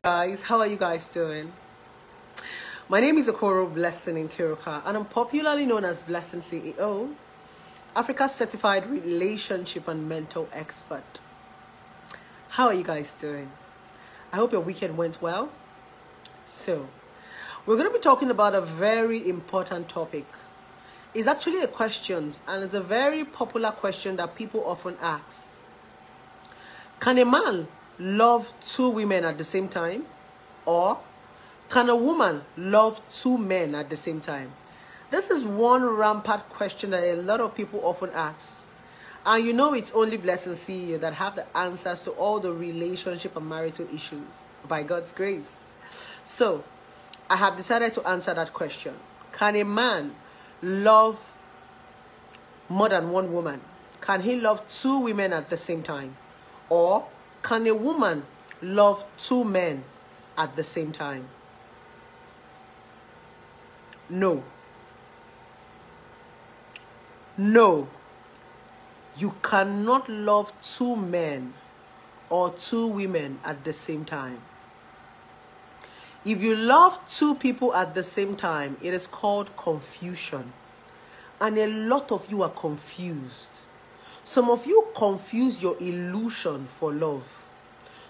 Guys, how are you guys doing? My name is Okoro Blessing Nkiruka, and I'm popularly known as Blessing CEO, Africa's certified relationship and mental expert. How are you guys doing? I hope your weekend went well. So, we're going to be talking about a very important topic. It's actually a question, and it's a very popular question that people often ask. Can a man love two women at the same time? Or can a woman love two men at the same time? This is one rampant question that a lot of people often ask. And you know it's only Blessing CEO that have the answers to all the relationship and marital issues, by God's grace. So, I have decided to answer that question. Can a man love more than one woman? Can he love two women at the same time? Or can a woman love two men at the same time? No. No. You cannot love two men or two women at the same time. If you love two people at the same time, it is called confusion. And a lot of you are confused. Some of you confuse your illusion for love.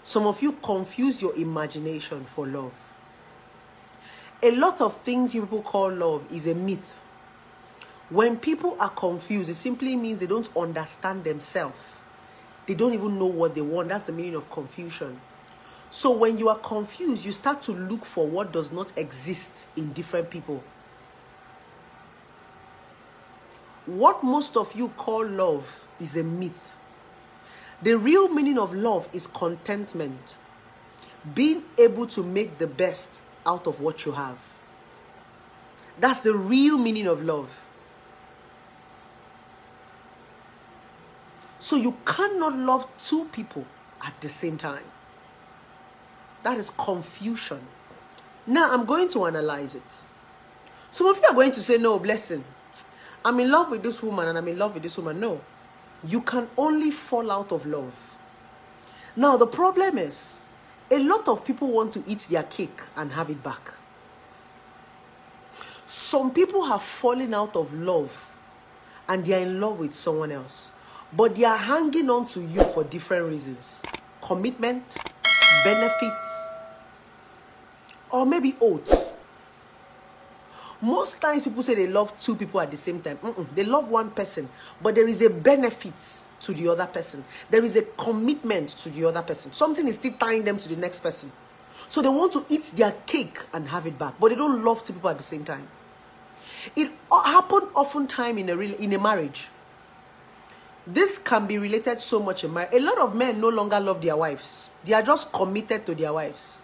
Some of you confuse your imagination for love. A lot of things you people call love is a myth. When people are confused, it simply means they don't understand themselves. They don't even know what they want. That's the meaning of confusion. So when you are confused, you start to look for what does not exist in different people. What most of you call love is a myth. The real meaning of love is contentment. Being able to make the best out of what you have. That's the real meaning of love. So you cannot love two people at the same time. That is confusion. Now I'm going to analyze it. Some of you are going to say, no, Blessing, I'm in love with this woman and I'm in love with this woman. No. You can only fall out of love. Now, the problem is, a lot of people want to eat their cake and have it back. Some people have fallen out of love and they are in love with someone else. But they are hanging on to you for different reasons. Commitment, benefits, or maybe oaths. Most times people say they love two people at the same time. They love one person, but there is a benefit to the other person. There is a commitment to the other person. Something is still tying them to the next person. So they want to eat their cake and have it back, but they don't love two people at the same time. It happens oftentimes in a marriage. This can be related so much in marriage. A lot of men no longer love their wives. They are just committed to their wives.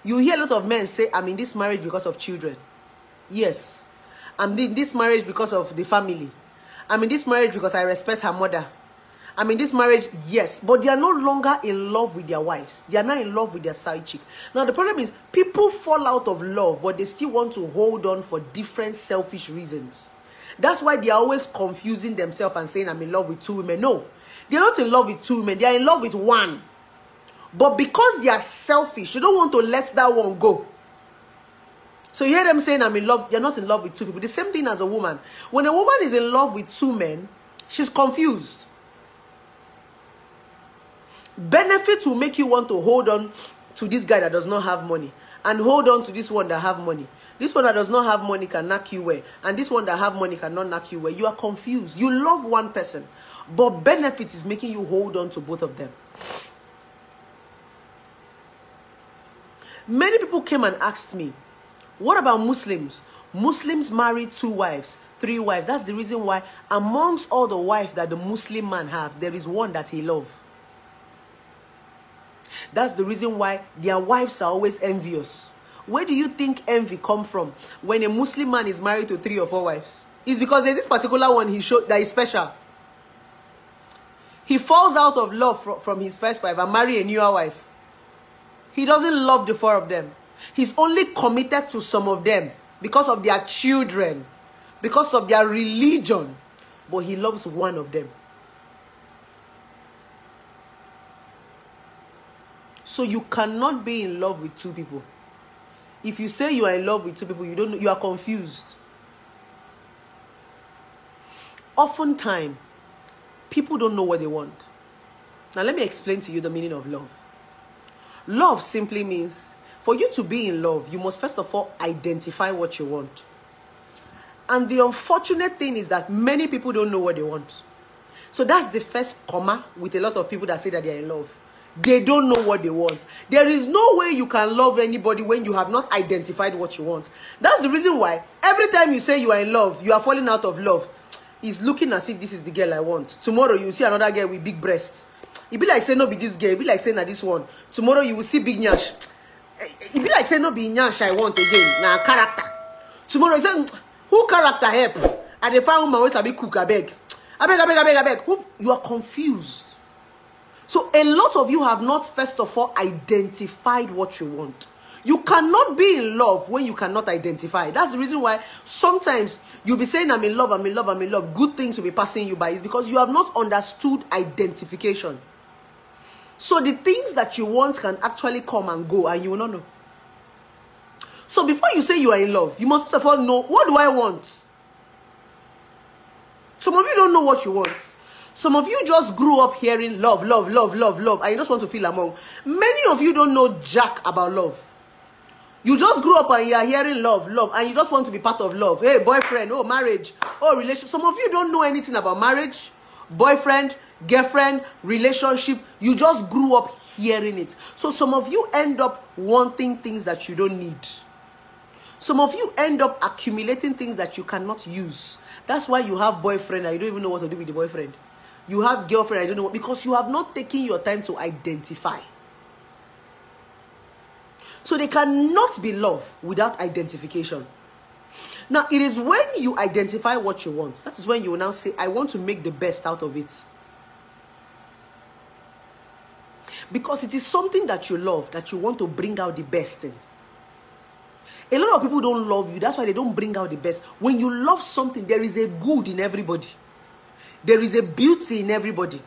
You hear a lot of men say, I'm in this marriage because of children. Yes. I'm in this marriage because of the family. I'm in this marriage because I respect her mother. I'm in this marriage, yes. But they are no longer in love with their wives. They are not in love with their side chick. Now, the problem is people fall out of love, but they still want to hold on for different selfish reasons. That's why they are always confusing themselves and saying, I'm in love with two women. No, they're not in love with two women. They are in love with one. But because they are selfish, they don't want to let that one go. So you hear them saying, I'm in love. They're not in love with two people. The same thing as a woman. When a woman is in love with two men, she's confused. Benefits will make you want to hold on to this guy that does not have money. And hold on to this one that have money. This one that does not have money can knock you away. And this one that have money cannot knock you away. You are confused. You love one person. But benefit is making you hold on to both of them. Many people came and asked me, what about Muslims? Muslims marry 2 wives, 3 wives. That's the reason why amongst all the wives that the Muslim man have, there is one that he loves. That's the reason why their wives are always envious. Where do you think envy come from when a Muslim man is married to 3 or 4 wives? It's because there's this particular one he showed that is special. He falls out of love from his first wife and marry a newer wife. He doesn't love the 4 of them. He's only committed to some of them because of their children, because of their religion, but he loves one of them. So you cannot be in love with two people. If you say you are in love with two people, you don't know, you are confused. Oftentimes, people don't know what they want. Now let me explain to you the meaning of love. Love simply means, for you to be in love, you must first of all identify what you want. And the unfortunate thing is that many people don't know what they want. So that's the first comma with a lot of people that say that they are in love. They don't know what they want. There is no way you can love anybody when you have not identified what you want. That's the reason why every time you say you are in love, you are falling out of love. It's looking as if this is the girl I want. Tomorrow you will see another girl with big breasts. It be like saying no be this girl. It be like saying this one. Tomorrow you will see big nyash. It be like saying no be nyash I want again. Now character. Tomorrow you say who character help? And they find woman always a big cook. I beg. Who, you are confused. So a lot of you have not first of all identified what you want. You cannot be in love when you cannot identify. That's the reason why sometimes you'll be saying I'm in love, I'm in love, I'm in love. Good things will be passing you by. It's because you have not understood identification. So the things that you want can actually come and go and you will not know. So before you say you are in love, you must first of all know, what do I want? Some of you don't know what you want. Some of you just grew up hearing love, love, love, love, love, and you just want to feel among. Many of you don't know jack about love. You just grew up and you are hearing love, love, and you just want to be part of love. Hey, boyfriend, oh, marriage, oh, relationship. Some of you don't know anything about marriage, boyfriend, girlfriend, relationship. You just grew up hearing it. So some of you end up wanting things that you don't need. Some of you end up accumulating things that you cannot use. That's why you have boyfriend and you don't even know what to do with the boyfriend. You have girlfriend, I don't know what, because you have not taken your time to identify. So they cannot be love without identification. Now, it is when you identify what you want, that is when you will now say, I want to make the best out of it. Because it is something that you love, that you want to bring out the best in. A lot of people don't love you. That's why they don't bring out the best. When you love something, there is a good in everybody. There is a beauty in everybody.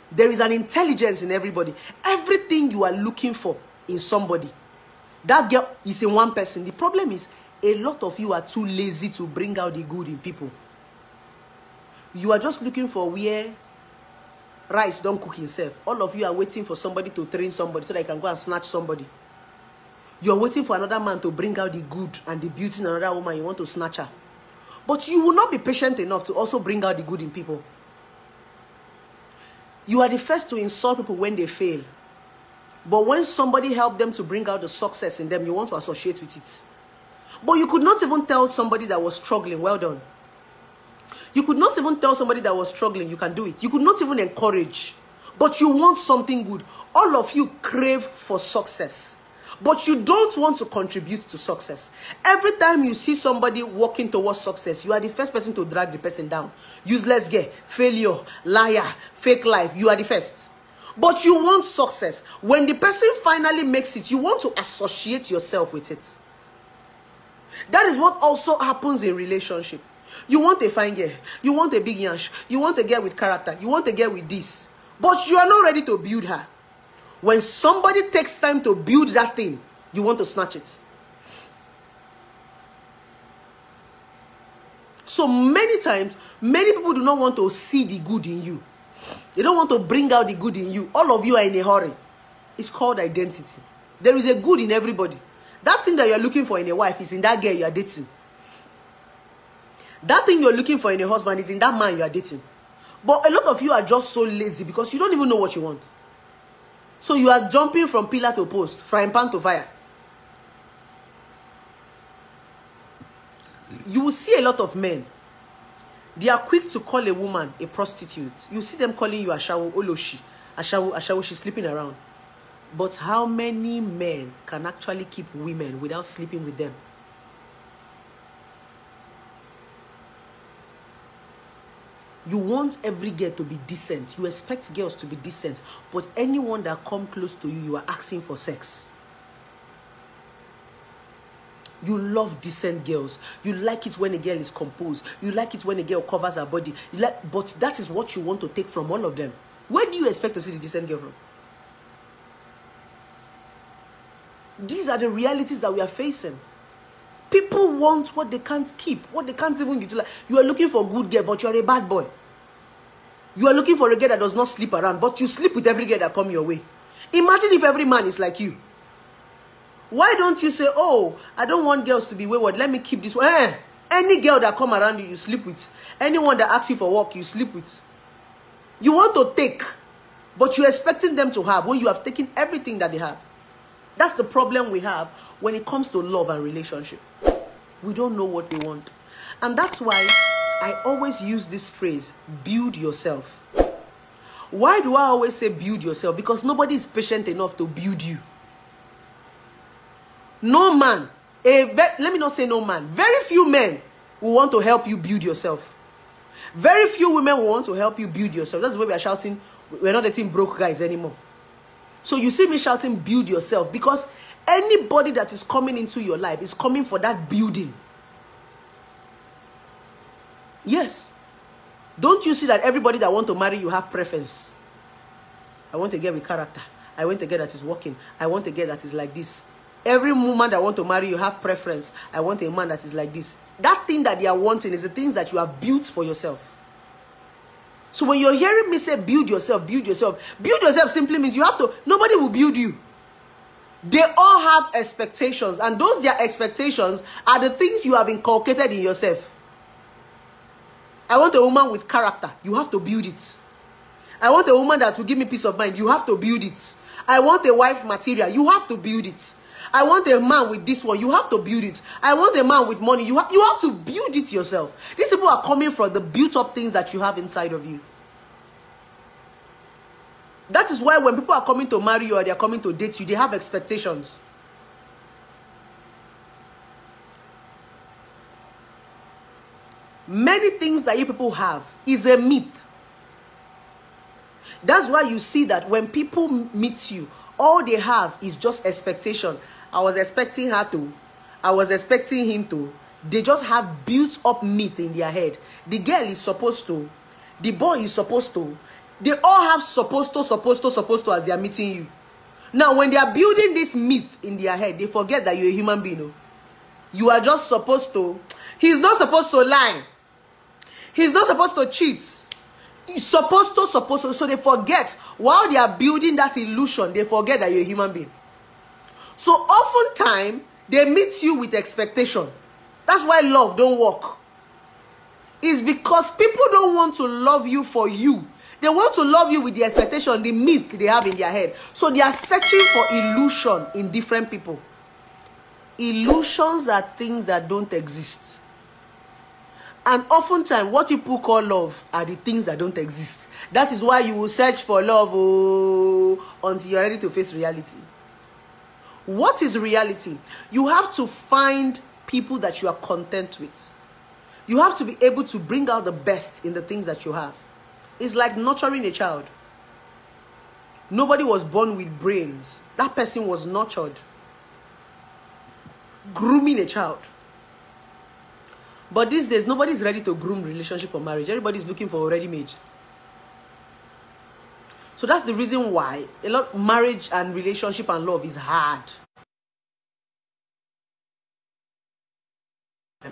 There is an intelligence in everybody. Everything you are looking for in somebody, that girl is in one person. The problem is, a lot of you are too lazy to bring out the good in people. You are just looking for where rice don't cook himself. All of you are waiting for somebody to train somebody so that you can go and snatch somebody. You're waiting for another man to bring out the good and the beauty in another woman. You want to snatch her. But you will not be patient enough to also bring out the good in people. You are the first to insult people when they fail. But when somebody helped them to bring out the success in them, you want to associate with it. But you could not even tell somebody that was struggling, well done. You could not even tell somebody that was struggling, you can do it. You could not even encourage. But you want something good. All of you crave for success. But you don't want to contribute to success. Every time you see somebody walking towards success, you are the first person to drag the person down. Useless girl, failure, liar, fake life. You are the first. But you want success. When the person finally makes it, you want to associate yourself with it. That is what also happens in relationship. You want a fine girl. You want a big yash. You want a girl with character. You want a girl with this. But you are not ready to build her. When somebody takes time to build that thing, you want to snatch it. So many times, many people do not want to see the good in you. They don't want to bring out the good in you. All of you are in a hurry. It's called identity. There is a good in everybody. That thing that you're looking for in a wife is in that girl you are dating. That thing you're looking for in a husband is in that man you are dating. But a lot of you are just so lazy because you don't even know what you want. So you are jumping from pillar to post, frying pan to fire. You will see a lot of men. They are quick to call a woman a prostitute. You see them calling you Ashawo, Oloshi, Ashawo, she's sleeping around. But how many men can actually keep women without sleeping with them? You want every girl to be decent. You expect girls to be decent. But anyone that comes close to you, you are asking for sex. You love decent girls. You like it when a girl is composed. You like it when a girl covers her body. But that is what you want to take from all of them. Where do you expect to see the decent girl from? These are the realities that we are facing. People want what they can't keep, what they can't even utilize. You are looking for a good girl, but you are a bad boy. You are looking for a girl that does not sleep around, but you sleep with every girl that comes your way. Imagine if every man is like you. Why don't you say, oh, I don't want girls to be wayward. Let me keep this one. Any girl that come around you, you sleep with. Anyone that asks you for work, you sleep with. You want to take, but you're expecting them to have when you have taken everything that they have. That's the problem we have when it comes to love and relationship. We don't know what we want. And that's why I always use this phrase, build yourself. Why do I always say build yourself? Because nobody is patient enough to build you. No man, let me not say no man, very few men will want to help you build yourself. Very few women will want to help you build yourself. That's why we are shouting, we're not letting broke guys anymore. So you see me shouting, build yourself, because anybody that is coming into your life is coming for that building. Yes. Don't you see that everybody that want to marry you have preference? I want a girl with character. I want a girl that is working. I want a girl that is like this. Every woman that want to marry you have preference. I want a man that is like this. That thing that they are wanting is the things that you have built for yourself. So when you're hearing me say build yourself simply means you have to, nobody will build you. They all have expectations, and those their expectations are the things you have inculcated in yourself. I want a woman with character. You have to build it. I want a woman that will give me peace of mind. You have to build it. I want a wife material. You have to build it. I want a man with this one. You have to build it. I want a man with money. You have to build it yourself. These people are coming from the built up things that you have inside of you. That is why when people are coming to marry you or they are coming to date you, they have expectations. Many things that you people have is a myth. That's why you see that when people meet you, all they have is just expectation. I was expecting her to. I was expecting him to. They just have built up myth in their head. The girl is supposed to. The boy is supposed to. They all have supposed to as they are meeting you. Now, when they are building this myth in their head, they forget that you're a human being. You are just supposed to. He's not supposed to lie. He's not supposed to cheat. He's supposed to. So they forget. While they are building that illusion, they forget that you're a human being. So oftentimes, they meet you with expectation. That's why love don't work. It's because people don't want to love you for you. They want to love you with the expectation, the myth they have in their head. So they are searching for illusion in different people. Illusions are things that don't exist. And oftentimes, what people call love are the things that don't exist. That is why you will search for love until you're ready to face reality. What is reality? You have to find people that you are content with. You have to be able to bring out the best in the things that you have. It's like nurturing a child. Nobody was born with brains. That person was nurtured. Grooming a child. But these days, nobody is ready to groom relationship or marriage. Everybody is looking for a ready-made. So that's the reason why a lot of marriage and relationship and love is hard.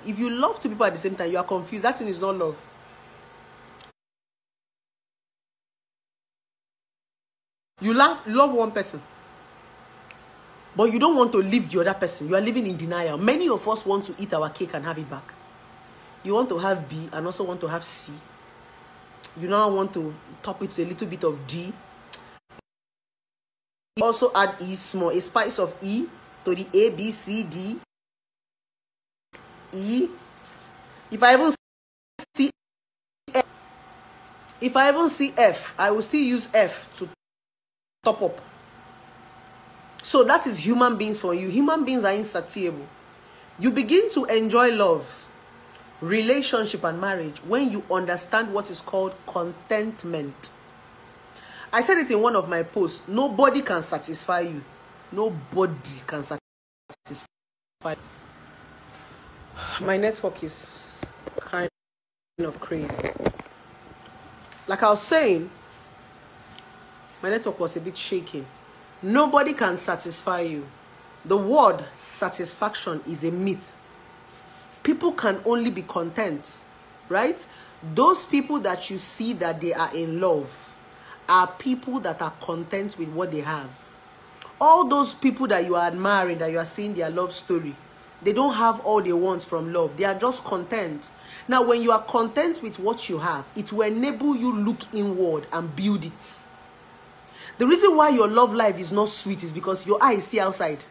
If you love two people at the same time, you are confused. That thing is not love. You love one person, but you don't want to leave the other person. You are living in denial. Many of us want to eat our cake and have it back. You want to have B and also want to have C. You now want to top it to a little bit of D. You also add E small, a spice of E to the A, B, C, D, E. If I even see F, I will still use F to top up. So that is human beings for you. Human beings are insatiable. You begin to enjoy love, relationship, and marriage when you understand what is called contentment. I said it in one of my posts. Nobody can satisfy you. Nobody can satisfy you. My network is kind of crazy. Like I was saying, my network was a bit shaky. Nobody can satisfy you. The word satisfaction is a myth. People can only be content, right? Those people that you see that they are in love are people that are content with what they have. All those people that you are admiring, that you are seeing their love story, they don't have all they want from love. They are just content. Now, when you are content with what you have, it will enable you look inward and build it. The reason why your love life is not sweet is because your eye is still outside.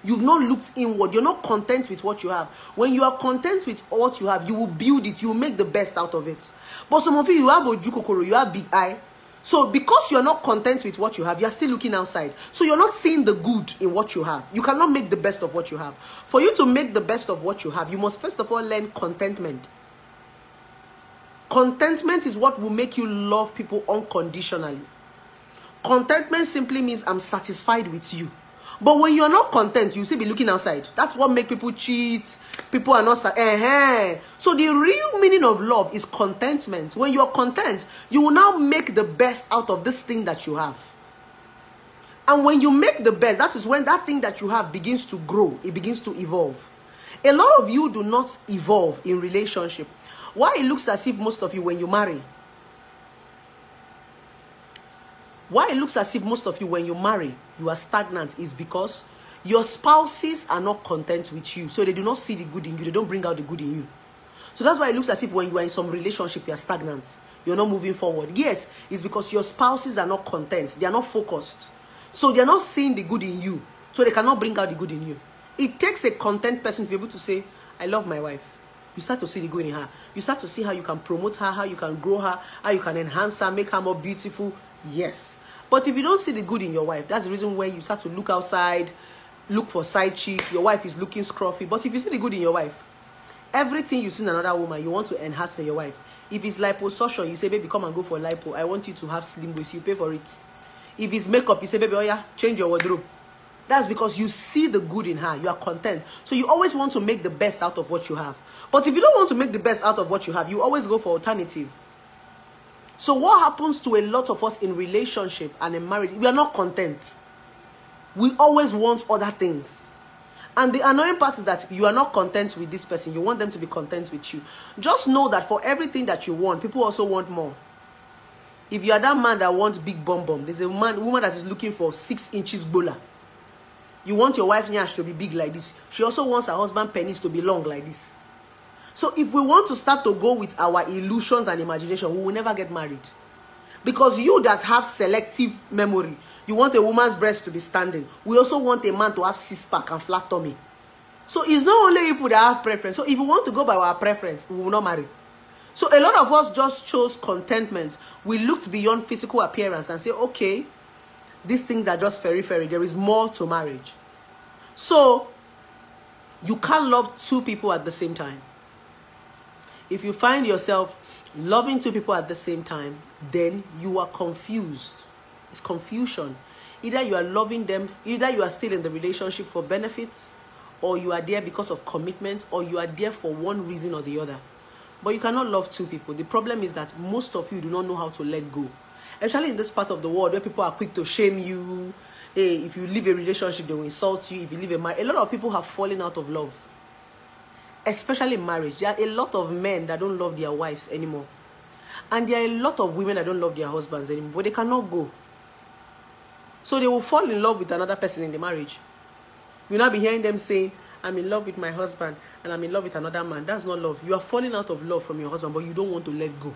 You've not looked inward. You're not content with what you have. When you are content with what you have, you will build it. You will make the best out of it. But some of you have ojukokoro, you have big eye. So because you're not content with what you have, you're still looking outside. So you're not seeing the good in what you have. You cannot make the best of what you have. For you to make the best of what you have, you must first of all learn contentment. Contentment is what will make you love people unconditionally. Contentment simply means I'm satisfied with you. But when you're not content, you still be looking outside. That's what makes people cheat. People are not... So the real meaning of love is contentment. When you're content, you will now make the best out of this thing that you have. And when you make the best, that is when that thing that you have begins to grow. It begins to evolve. A lot of you do not evolve in relationship. Why it looks as if most of you, when you marry, why it looks as if most of you, when you marry, you are stagnant is because your spouses are not content with you. So they do not see the good in you. They don't bring out the good in you. So that's why it looks as if when you are in some relationship, you are stagnant. You're not moving forward. Yes, it's because your spouses are not content. They are not focused. So they are not seeing the good in you. So they cannot bring out the good in you. It takes a content person to be able to say, I love my wife. You start to see the good in her. You start to see how you can promote her, how you can grow her, how you can enhance her, make her more beautiful. Yes. But if you don't see the good in your wife, that's the reason why you start to look outside, look for side chick. Your wife is looking scruffy. But if you see the good in your wife, everything you see in another woman, you want to enhance in your wife. If it's liposuction, you say, baby, come and go for lipo. I want you to have slim waist. You pay for it. If it's makeup, you say, baby, oh yeah, change your wardrobe. That's because you see the good in her. You are content. So you always want to make the best out of what you have. But if you don't want to make the best out of what you have, you always go for alternative. So what happens to a lot of us in relationship and in marriage? We are not content. We always want other things. And the annoying part is that you are not content with this person. You want them to be content with you. Just know that for everything that you want, people also want more. If you are that man that wants big bum bum, there's a woman that is looking for 6 inches bola. You want your wife nyash to be big like this. She also wants her husband penis to be long like this. So if we want to start to go with our illusions and imagination, we will never get married. Because you that have selective memory, you want a woman's breast to be standing. We also want a man to have six-pack and flat tummy. So it's not only people that have preference. So if we want to go by our preference, we will not marry. So a lot of us just chose contentment. We looked beyond physical appearance and say, okay, these things are just fairy. There is more to marriage. So you can't love 2 people at the same time. If you find yourself loving 2 people at the same time, then you are confused. It's confusion. Either you are loving them, either you are still in the relationship for benefits, or you are there because of commitment, or you are there for one reason or the other. But you cannot love 2 people. The problem is that most of you do not know how to let go. Especially in this part of the world where people are quick to shame you. Hey, if you leave a relationship, they will insult you. If you leave a marriage, a lot of people have fallen out of love. Especially in marriage. There are a lot of men that don't love their wives anymore. And there are a lot of women that don't love their husbands anymore. But they cannot go. So they will fall in love with another person in the marriage. You'll not be hearing them saying, I'm in love with my husband and I'm in love with another man. That's not love. You are falling out of love from your husband, but you don't want to let go.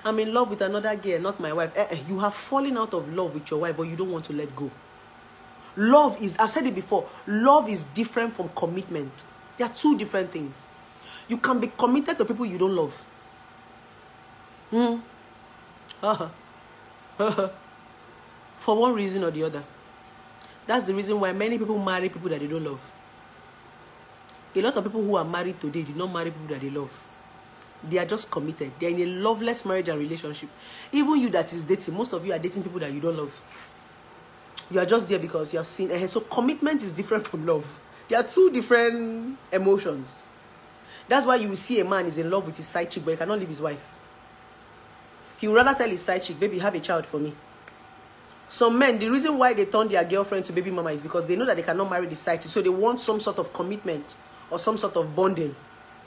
I'm in love with another girl, not my wife. You have fallen out of love with your wife, but you don't want to let go. Love is, I've said it before, love is different from commitment. They are 2 different things. You can be committed to people you don't love. For one reason or the other. That's the reason why many people marry people that they don't love. A lot of people who are married today do not marry people that they love. They are just committed. They are in a loveless marriage and relationship. Even you that is dating, most of you are dating people that you don't love. You are just there because you have seen. So commitment is different from love. There are 2 different emotions. That's why you will see a man is in love with his side chick, but he cannot leave his wife. He would rather tell his side chick, baby, have a child for me. Some men, the reason why they turn their girlfriend to baby mama is because they know that they cannot marry the side chick. So they want some sort of commitment or some sort of bonding.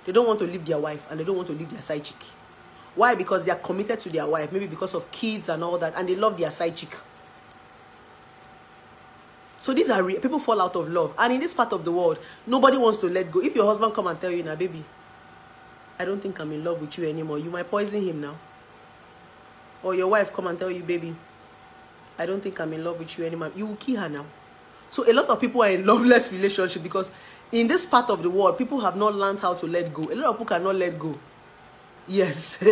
They don't want to leave their wife and they don't want to leave their side chick. Why? Because they are committed to their wife, maybe because of kids and all that, and they love their side chick. So these are real. People fall out of love. And in this part of the world, nobody wants to let go. If your husband come and tell you, now, baby, I don't think I'm in love with you anymore, you might poison him now. Or your wife come and tell you, baby, I don't think I'm in love with you anymore, you will kill her now. So a lot of people are in loveless relationship because in this part of the world, people have not learned how to let go. A lot of people cannot let go. Yes.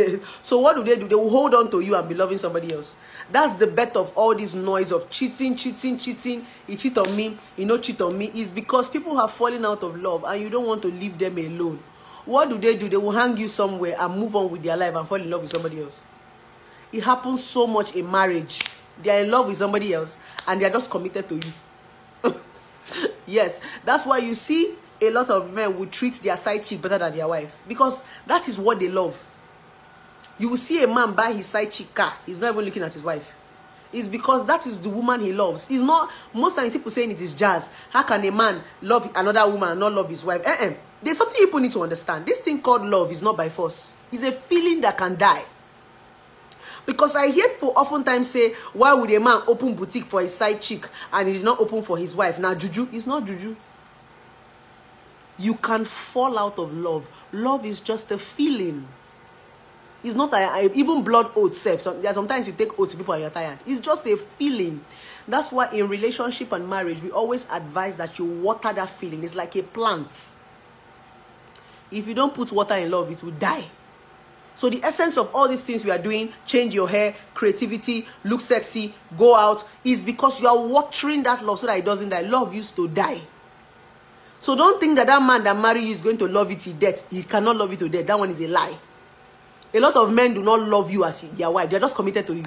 So what do? They will hold on to you and be loving somebody else. That's the bet of all this noise of cheating. He cheat on me, he no cheat on me. Is because people have fallen out of love and you don't want to leave them alone. What do? They will hang you somewhere and move on with their life and fall in love with somebody else. It happens so much in marriage. They are in love with somebody else and they are just committed to you. Yes, that's why you see a lot of men will treat their side chick better than their wife because that is what they love. You will see a man buy his side chick car. He's not even looking at his wife. It's because that is the woman he loves. It's not, most times people saying it is jazz. How can a man love another woman and not love his wife? There's something people need to understand. This thing called love is not by force. It's a feeling that can die. Because I hear people oftentimes say, why would a man open boutique for his side chick and he did not open for his wife? Now, juju. It's not juju. You can fall out of love. Love is just a feeling. It's not even blood oath self. Sometimes you take oath to people and you're tired. It's just a feeling. That's why in relationship and marriage, we always advise that you water that feeling. It's like a plant. If you don't put water in love, it will die. So the essence of all these things we are doing, change your hair, creativity, look sexy, go out, is because you are watering that love so that it doesn't die. Love used to die. So don't think that that man that marry you is going to love you to death. He cannot love you to death. That one is a lie. A lot of men do not love you as their wife. They are just committed to you.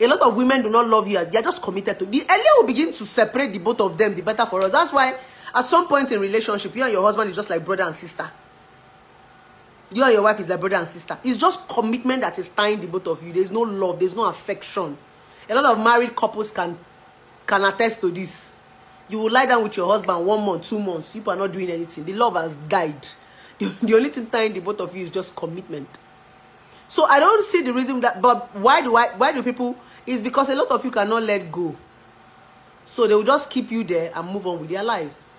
A lot of women do not love you as they are just committed to you. The earlier we begin to separate the both of them, the better for us. That's why at some point in relationship, you and your husband is just like brother and sister. You and your wife is like brother and sister. It's just commitment that is tying the both of you. There's no love. There's no affection. A lot of married couples can attest to this. You will lie down with your husband 1 month, 2 months. You are not doing anything. The love has died. The only thing tying the both of you is just commitment. So I don't see the reason that, but why do people, is because a lot of you cannot let go. So they will just keep you there and move on with their lives.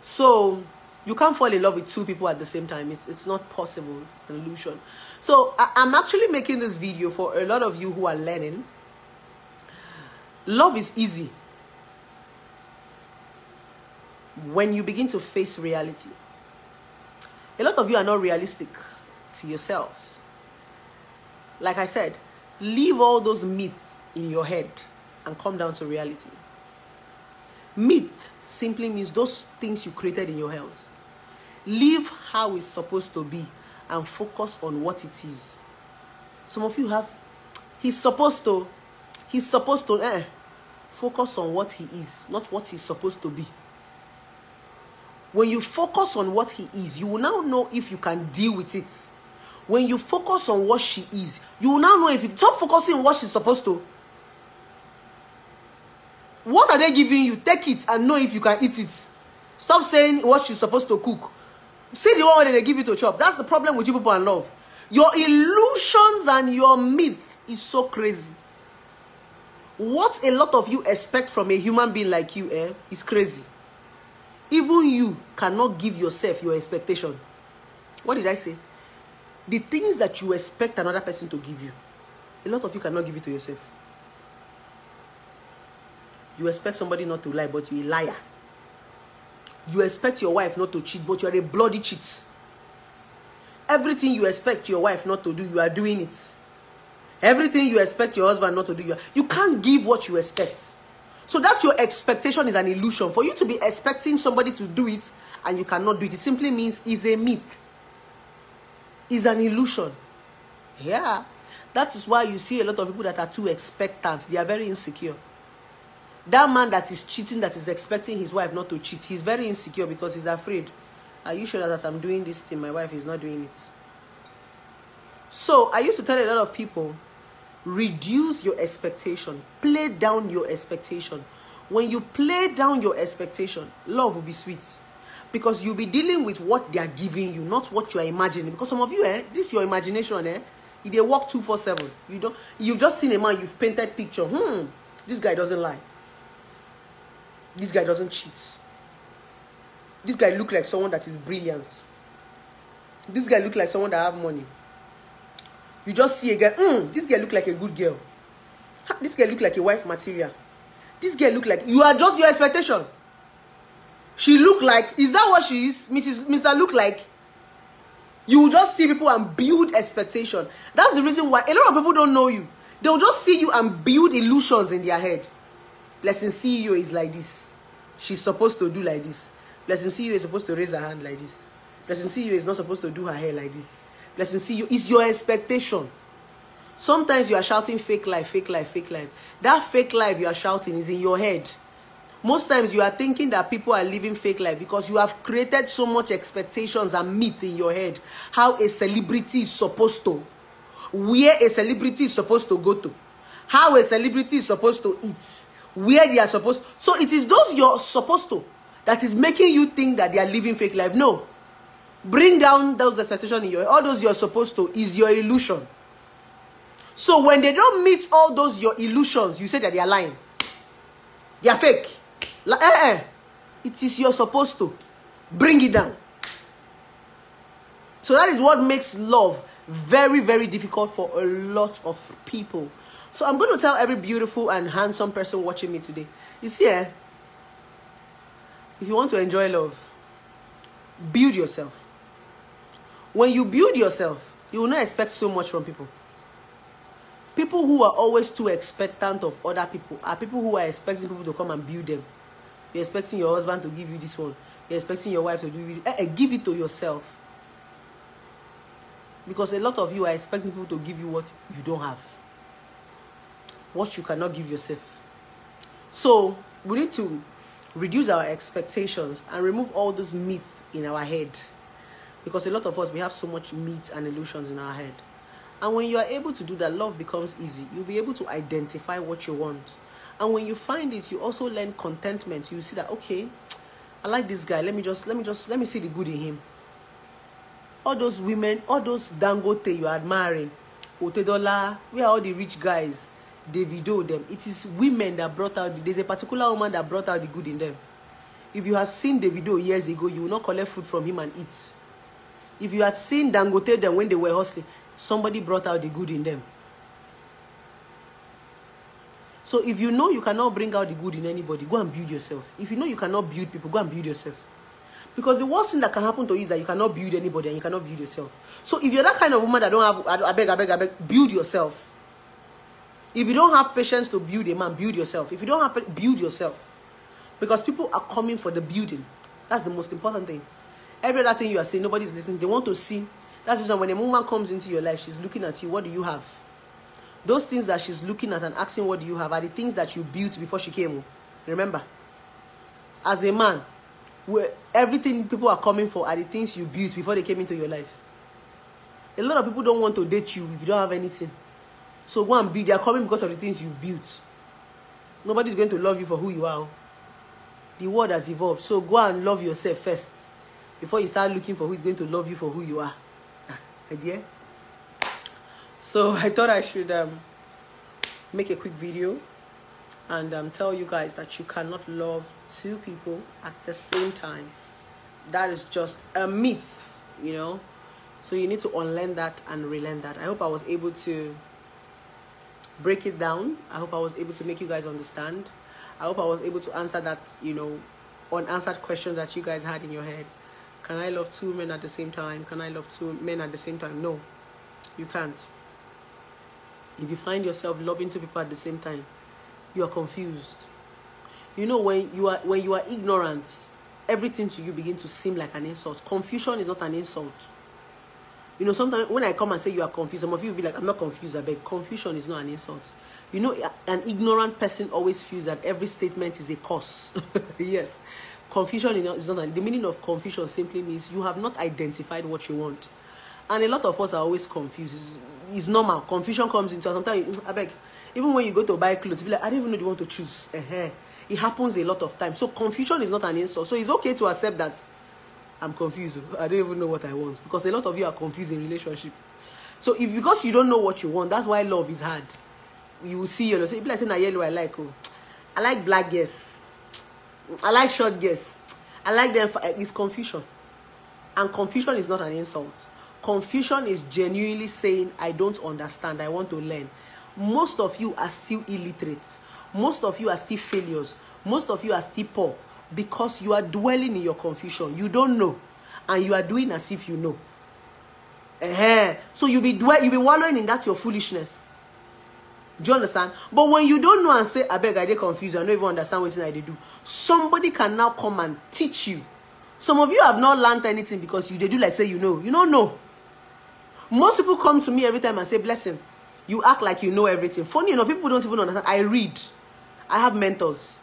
So you can't fall in love with 2 people at the same time. It's not possible. It's an illusion. So I'm actually making this video for a lot of you who are learning. Love is easy when you begin to face reality. A lot of you are not realistic to yourselves. Like I said, leave all those myths in your head and come down to reality. Myth simply means those things you created in your head. Leave how it's supposed to be and focus on what it is. Some of you have, he's supposed to focus on what he is, not what he's supposed to be. When you focus on what he is, you will now know if you can deal with it. When you focus on what she is, you will now know if you stop focusing on what she's supposed to. What are they giving you? Take it and know if you can eat it. Stop saying what she's supposed to cook. See the one that they give you to chop. That's the problem with you people and love. Your illusions and your myth is so crazy. What a lot of you expect from a human being like you is crazy. Even you cannot give yourself your expectation. What did I say? The things that you expect another person to give you, a lot of you cannot give it to yourself. You expect somebody not to lie, but you're a liar. You expect your wife not to cheat, but you are a bloody cheat. Everything you expect your wife not to do, you are doing it. Everything you expect your husband not to do, you can't give what you expect. So that your expectation is an illusion. For you to be expecting somebody to do it and you cannot do it, it simply means it's a myth. It's an illusion. Yeah. That is why you see a lot of people that are too expectant. They are very insecure. That man that is cheating, that is expecting his wife not to cheat, he's very insecure because he's afraid. Are you sure that as I'm doing this thing, my wife is not doing it? So I used to tell a lot of people, Reduce your expectation. Play down your expectation. When you play down your expectation, love will be sweet. Because you'll be dealing with what they are giving you, not what you are imagining. Because some of you, this is your imagination, they work 247. You've just seen a man, you've painted picture. This guy doesn't lie. This guy doesn't cheat. This guy look like someone that is brilliant. This guy look like someone that have money. You just see a guy, this guy look like a good girl. This guy look like a wife material. This guy look like, you are just your expectation. She look like, is that what she is? Mr. Look like. You just see people and build expectation. That's the reason why a lot of people don't know you. They'll just see you and build illusions in their head. Blessing CEO is like this. She's supposed to do like this. Blessing CEO is supposed to raise her hand like this. Blessing CEO is not supposed to do her hair like this. Blessing CEO is your expectation. Sometimes you are shouting fake life, fake life, fake life. That fake life you are shouting is in your head. Most times you are thinking that people are living fake life because you have created so much expectations and myth in your head. How a celebrity is supposed to. Where a celebrity is supposed to go to. How a celebrity is supposed to eat. Where they are supposed. So it is those you're supposed to that is making you think that they are living fake life. No. Bring down those expectations in your head. All those you're supposed to is your illusion. So when they don't meet all those your illusions, you say that they are lying. They are fake. It is you're supposed to. Bring it down. So that is what makes love very, very difficult for a lot of people. So I'm going to tell every beautiful and handsome person watching me today. You see, if you want to enjoy love, build yourself. When you build yourself, you will not expect so much from people. People who are always too expectant of other people are people who are expecting people to come and build them. You're expecting your husband to give you this one. You're expecting your wife to do you. Give it to yourself. Because a lot of you are expecting people to give you what you don't have. What you cannot give yourself. So, we need to reduce our expectations and remove all those myths in our head. Because a lot of us, we have so much myths and illusions in our head. And when you are able to do that, love becomes easy. You'll be able to identify what you want. And when you find it, you also learn contentment. You see that, okay, I like this guy. Let me see the good in him. All those women, all those Dangote you are admiring, Otedola, where are all the rich guys? Davido, them. It is women that brought out, there's a particular woman that brought out the good in them. If you have seen Davido years ago, you will not collect food from him and eat. If you had seen Dangote them when they were hustling, somebody brought out the good in them. So if you know you cannot bring out the good in anybody, go and build yourself. If you know you cannot build people, go and build yourself. Because the worst thing that can happen to you is that you cannot build anybody and you cannot build yourself. So if you're that kind of woman that don't have, I beg, build yourself. If you don't have patience to build a man, build yourself. If you don't have, build yourself. Because people are coming for the building. That's the most important thing. Every other thing you are saying, nobody's listening. They want to see. That's the reason when a woman comes into your life, she's looking at you. What do you have? Those things that she's looking at and asking what do you have are the things that you built before she came. Remember, as a man, where everything people are coming for are the things you built before they came into your life. A lot of people don't want to date you if you don't have anything. So go and build. They are coming because of the things you built. Nobody's going to love you for who you are. The world has evolved. So go and love yourself first before you start looking for who is going to love you for who you are. Idea? So I thought I should make a quick video and tell you guys that you cannot love two people at the same time. That is just a myth, you know. So you need to unlearn that and relearn that. I hope I was able to break it down. I hope I was able to make you guys understand. I hope I was able to answer that, you know, unanswered questions that you guys had in your head. Can I love two men at the same time? Can I love two men at the same time? No, you can't. If you find yourself loving two people at the same time, you are confused. You know, when you are ignorant, everything to you begins to seem like an insult. Confusion is not an insult. You know, sometimes when I come and say you are confused, some of you will be like, I'm not confused, I beg. Confusion is not an insult. You know, an ignorant person always feels that every statement is a curse. Yes. Confusion is not, the meaning of confusion simply means you have not identified what you want. And a lot of us are always confused. it's normal. Confusion comes into sometimes. I beg. Even when you go to buy clothes, be like, I don't even know the one to choose. It happens a lot of times. So confusion is not an insult. So it's okay to accept that I'm confused. I don't even know what I want, because a lot of you are confused in relationship. So if because you don't know what you want, that's why love is hard. You will see yellow. So you be like saying, yellow I like. Oh, I like black girls. I like short girls. I like them. It's confusion, and confusion is not an insult. Confusion is genuinely saying, I don't understand. I want to learn. Most of you are still illiterate. Most of you are still failures. Most of you are still poor, because you are dwelling in your confusion. You don't know, and you are doing as if you know. So you be wallowing in that your foolishness. Do you understand? But when you don't know and say, I beg, I get confused, I don't even understand what I do, somebody can now come and teach you. Some of you have not learned anything because you do like say you know. You don't know. Most people come to me every time and say, blessing, you act like you know everything. Funny enough, people don't even understand. I read. I have mentors.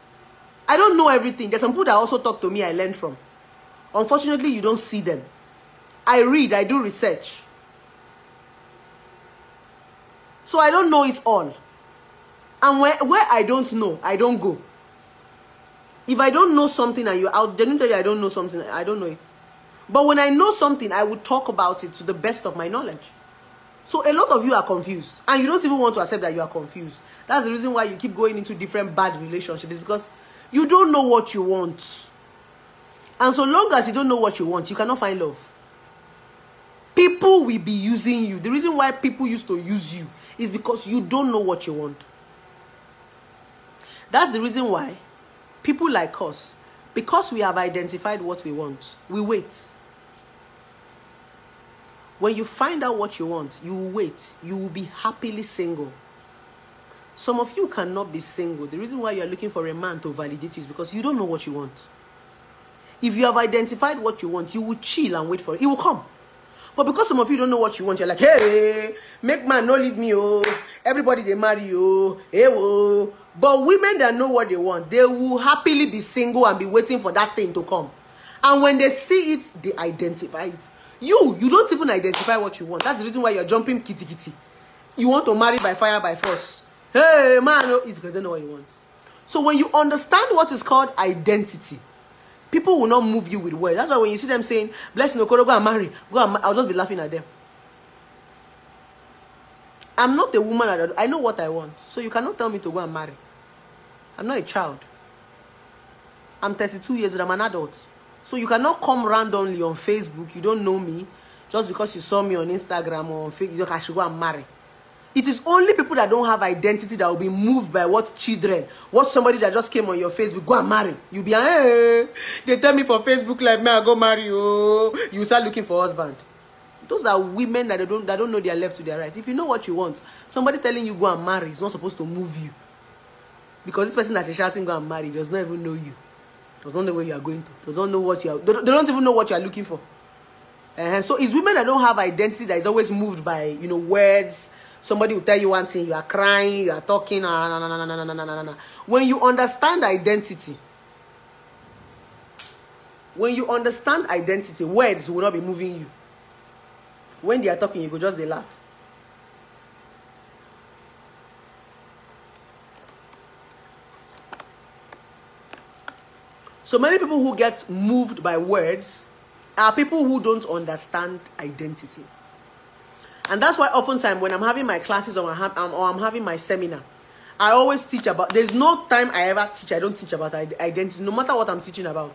I don't know everything. There's some people that also talk to me I learned from. Unfortunately, you don't see them. I read. I do research. So I don't know it all. And where I don't know, I don't go. If I don't know something and you're out, then I don't know something, I don't know it. But when I know something, I would talk about it to the best of my knowledge. So a lot of you are confused. And you don't even want to accept that you are confused. That's the reason why you keep going into different bad relationships. It's because you don't know what you want. And so long as you don't know what you want, you cannot find love. People will be using you. The reason why people used to use you is because you don't know what you want. That's the reason why people like us, because we have identified what we want, we wait. When you find out what you want, you will wait. You will be happily single. Some of you cannot be single. The reason why you are looking for a man to validate you is because you don't know what you want. If you have identified what you want, you will chill and wait for it. It will come. But because some of you don't know what you want, you're like, hey, make man no leave me, oh. Everybody they marry, oh. Hey, oh. But women that know what they want, they will happily be single and be waiting for that thing to come. And when they see it, they identify it. You don't even identify what you want. That's the reason why you're jumping kitty kitty. You want to marry by fire, by force. Hey, man, no, it's because they know what you want. So when you understand what is called identity, people will not move you with words. That's why when you see them saying, Blessing Okoro, go and marry, I'll just be laughing at them. I'm not a woman. I know what I want. So you cannot tell me to go and marry. I'm not a child. I'm 32 years old. I'm an adult. So you cannot come randomly on Facebook. You don't know me. Just because you saw me on Instagram or on Facebook, I should go and marry. It is only people that don't have identity that will be moved by what children, what somebody that just came on your Facebook, go and marry. You'll be, hey, they tell me for Facebook, like, man, go marry, oh. You start looking for husband. Those are women that don't know their left to their right. If you know what you want, somebody telling you go and marry is not supposed to move you. Because this person that is shouting go and marry does not even know you. Does not know where you are going to. They don't know what you are. They don't even know what you are looking for. So it's women that don't have identity that is always moved by, words. Somebody will tell you one thing, you are crying, you are talking. When you understand identity, words will not be moving you. When they are talking, you go just they laugh. So many people who get moved by words are people who don't understand identity. And that's why oftentimes when I'm having my classes or I'm having my seminar, I always teach about, there's no time I ever teach, I don't teach about identity, no matter what I'm teaching about.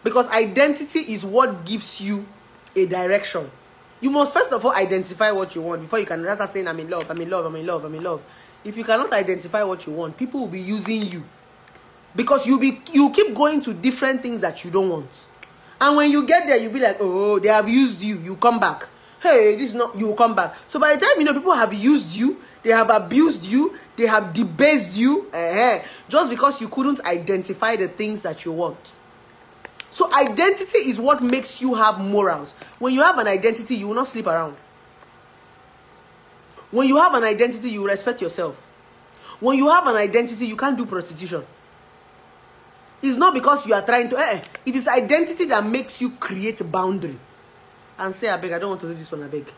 Because identity is what gives you a direction. You must first of all identify what you want before you can start saying, I'm in love, I'm in love, I'm in love, I'm in love. If you cannot identify what you want, people will be using you. Because you keep going to different things that you don't want. And when you get there, you'll be like, oh, they have used you. You come back. Hey, this is not, you will come back. So by the time, people have used you, they have abused you, they have debased you, just because you couldn't identify the things that you want. So identity is what makes you have morals. When you have an identity, you will not sleep around. When you have an identity, you respect yourself. When you have an identity, you can't do prostitution. It's not because you are trying to, it is identity that makes you create a boundary. And say, I beg, I don't want to do this one, I beg.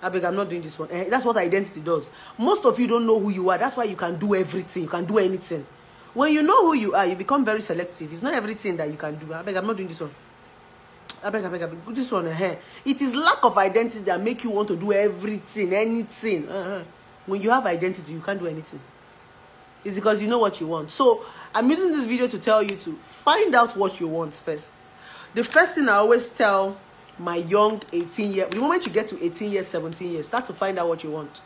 I beg, I'm not doing this one. That's what identity does. Most of you don't know who you are. That's why you can do everything. You can do anything. When you know who you are, you become very selective. It's not everything that you can do. I beg, I'm not doing this one. I beg. This one, It is lack of identity that make you want to do everything, anything. When you have identity, you can't do anything. It's because you know what you want. So, I'm using this video to tell you to find out what you want first. The first thing I always tell my young 18-year, the moment you get to 18 years, 17 years, start to find out what you want.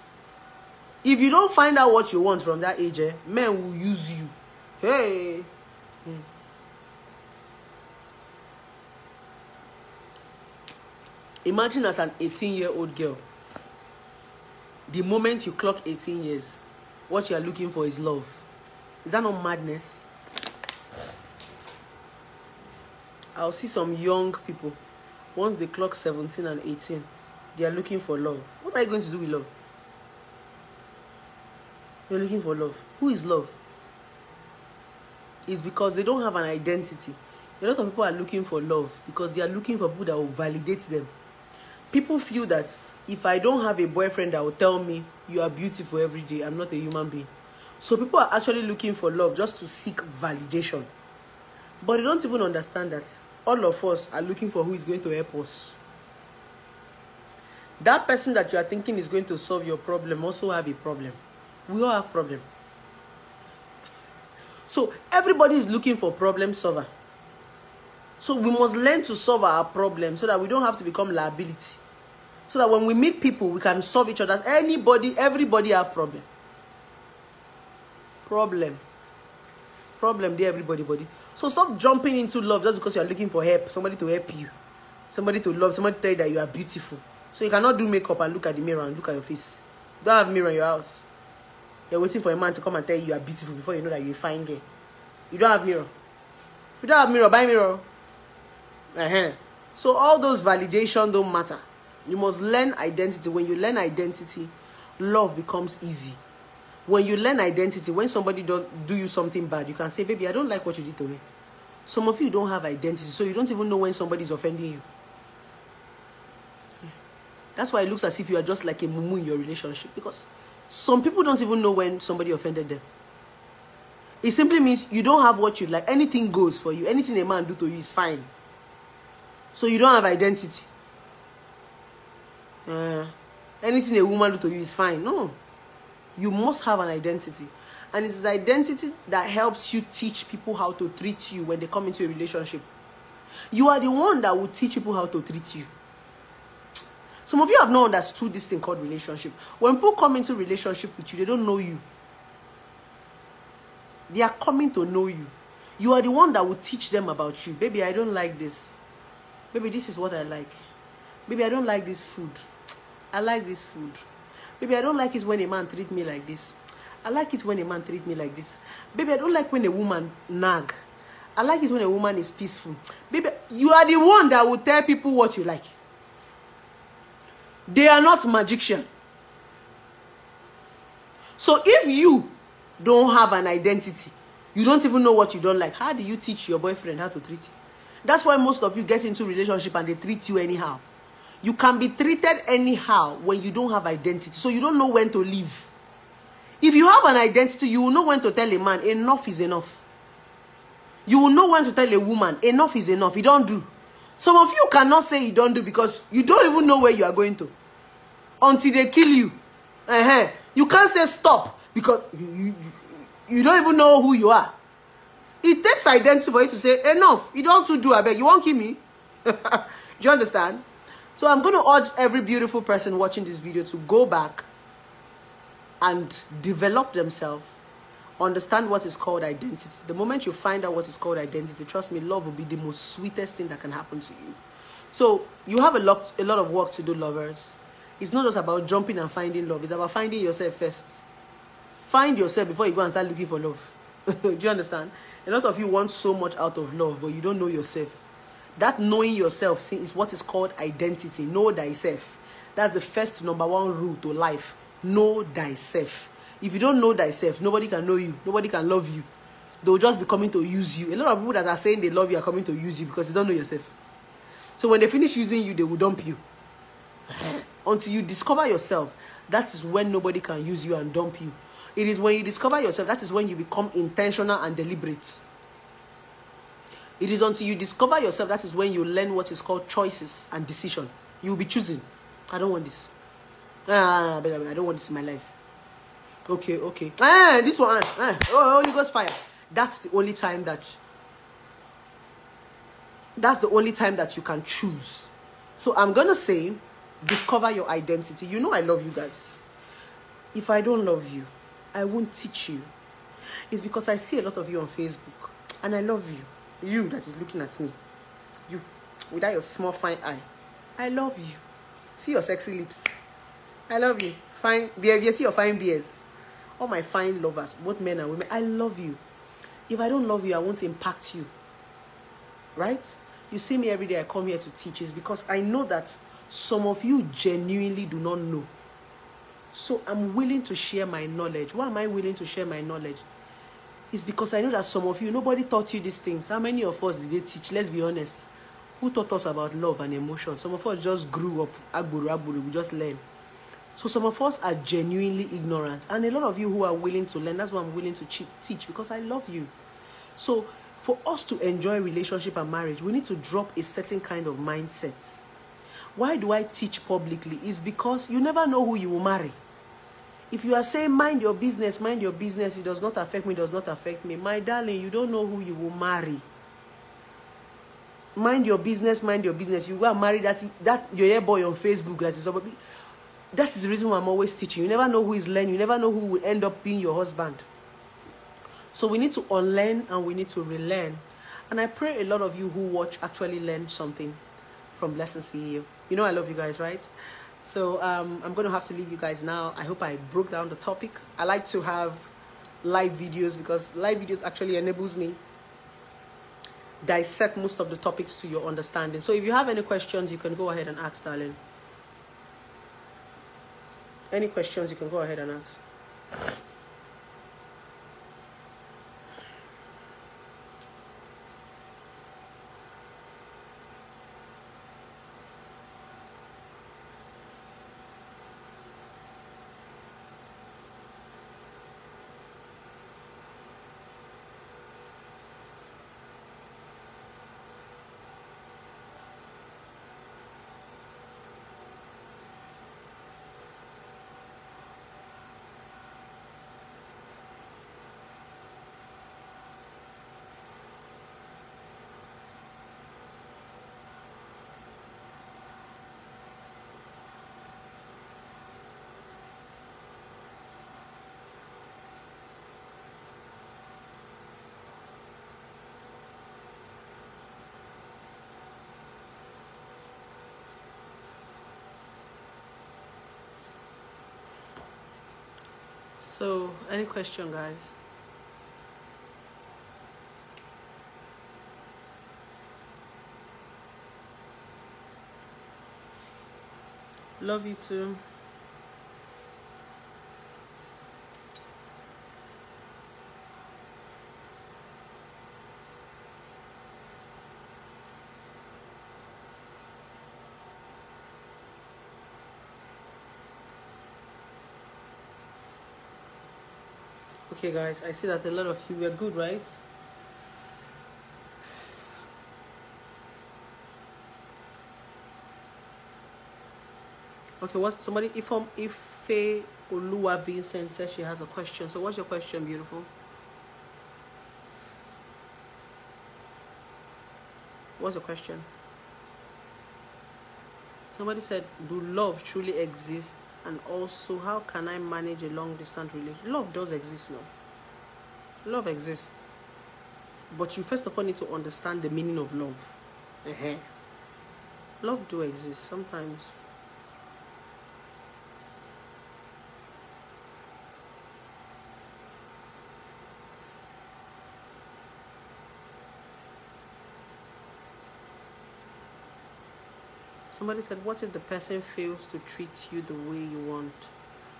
If you don't find out what you want from that age, men will use you. Hey. Imagine as an 18-year-old girl, the moment you clock 18 years, what you are looking for is love. Is that not madness? I'll see some young people, once they clock 17 and 18, they are looking for love. What are you going to do with love? You're looking for love. Who is love? It's because they don't have an identity. A lot of people are looking for love because they are looking for people that will validate them. People feel that if I don't have a boyfriend that will tell me you are beautiful every day, I'm not a human being. So people are actually looking for love just to seek validation. But they don't even understand that all of us are looking for who is going to help us. That person that you are thinking is going to solve your problem also have a problem. We all have problems. So everybody is looking for problem solver. So we must learn to solve our problems so that we don't have to become liability. So that when we meet people, we can solve each other. Everybody have problem. Problem there, everybody. So stop jumping into love just because you are looking for help. Somebody to help you. Somebody to love. Somebody to tell you that you are beautiful. So you cannot do makeup and look at the mirror and look at your face. You don't have a mirror in your house. You're waiting for a man to come and tell you you are beautiful before you know that you're a fine girl. You don't have mirror. If you don't have mirror, buy mirror. So all those validation don't matter. You must learn identity. When you learn identity, love becomes easy. When you learn identity, when somebody does do you something bad, you can say, baby, I don't like what you did to me. Some of you don't have identity, so you don't even know when somebody is offending you. That's why it looks as if you are just like a mumu in your relationship, because some people don't even know when somebody offended them. It simply means you don't have what you like. Anything goes for you. Anything a man do to you is fine. So you don't have identity. Anything a woman do to you is fine. No. You must have an identity. And it's identity that helps you teach people how to treat you when they come into a relationship. You are the one that will teach people how to treat you. Some of you have not understood this thing called relationship. When people come into relationship with you, they don't know you. They are coming to know you. You are the one that will teach them about you. Baby, I don't like this. Baby, this is what I like. Baby, I don't like this food. I like this food. Baby, I don't like it when a man treats me like this. I like it when a man treats me like this. Baby, I don't like when a woman nag. I like it when a woman is peaceful. Baby, you are the one that will tell people what you like. They are not magicians. So if you don't have an identity, you don't even know what you don't like, how do you teach your boyfriend how to treat you? That's why most of you get into a relationship and they treat you anyhow. You can be treated anyhow when you don't have identity. So you don't know when to leave. If you have an identity, you will know when to tell a man, enough is enough. You will know when to tell a woman, enough is enough. You don't do. Some of you cannot say you don't do because you don't even know where you are going to. Until they kill you. You can't say stop because you don't even know who you are. It takes identity for you to say, enough. You don't do, I beg. You won't kill me. Do you understand? So I'm going to urge every beautiful person watching this video to go back and develop themselves. Understand what is called identity. The moment you find out what is called identity, trust me, love will be the most sweetest thing that can happen to you. So you have a lot of work to do, lovers. It's not just about jumping and finding love. It's about finding yourself first. Find yourself before you go and start looking for love. Do you understand? A lot of you want so much out of love, but you don't know yourself. That knowing yourself is what is called identity. Know thyself. That's the first number one rule to life. Know thyself. If you don't know thyself, nobody can know you. Nobody can love you. They'll just be coming to use you. A lot of people that are saying they love you are coming to use you because you don't know yourself. So when they finish using you, they will dump you. Until you discover yourself, that is when nobody can use you and dump you. It is when you discover yourself, that is when you become intentional and deliberate. It is until you discover yourself, that is when you learn what is called choices and decision. You will be choosing. I don't want this. I don't want this in my life. Okay. This one. Oh, Holy Ghost fire. That's the only time that you can choose. So I'm gonna say, discover your identity. You know I love you guys. If I don't love you, I won't teach you. It's because I see a lot of you on Facebook, and I love you. You that is looking at me. You, without your small fine eye. I love you. See your sexy lips. I love you. Fine behavior. See your fine beers. All my fine lovers, both men and women. I love you. If I don't love you, I won't impact you. Right? You see me every day. I come here to teach. It's because I know that some of you genuinely do not know. So I'm willing to share my knowledge. Why am I willing to share my knowledge? It's because I know that some of you, nobody taught you these things. How many of us did they teach? Let's be honest. Who taught us about love and emotion? Some of us just grew up. We just learn. So some of us are genuinely ignorant. And a lot of you who are willing to learn, that's why I'm willing to teach, because I love you. So for us to enjoy relationship and marriage, we need to drop a certain kind of mindset. Why do I teach publicly? It's because you never know who you will marry. If you are saying, mind your business, it does not affect me, my darling, you don't know who you will marry. Mind your business, you go and marry that your hair boy on Facebook. That is the reason why I'm always teaching. You never know who is learning. You never know who will end up being your husband. So we need to unlearn and we need to relearn. And I pray a lot of you who watch actually learn something from Blessings CEO. You know I love you guys, right? So I'm going to have to leave you guys now. I hope I broke down the topic. I like to have live videos because live videos actually enables me dissect most of the topics to your understanding. So if you have any questions, you can go ahead and ask, darling. Any questions, you can go ahead and ask. So, any question, guys? Love you too. Okay, guys, I see that a lot of you were good, right? Okay, what's somebody? If Oluwa Vincent says she has a question. So, what's your question, beautiful? What's the question? Somebody said, do love truly exist? And also, how can I manage a long-distance relationship? Love does exist now. Love exists. But you first of all need to understand the meaning of love. Love do exist sometimes. Somebody said, what if the person fails to treat you the way you want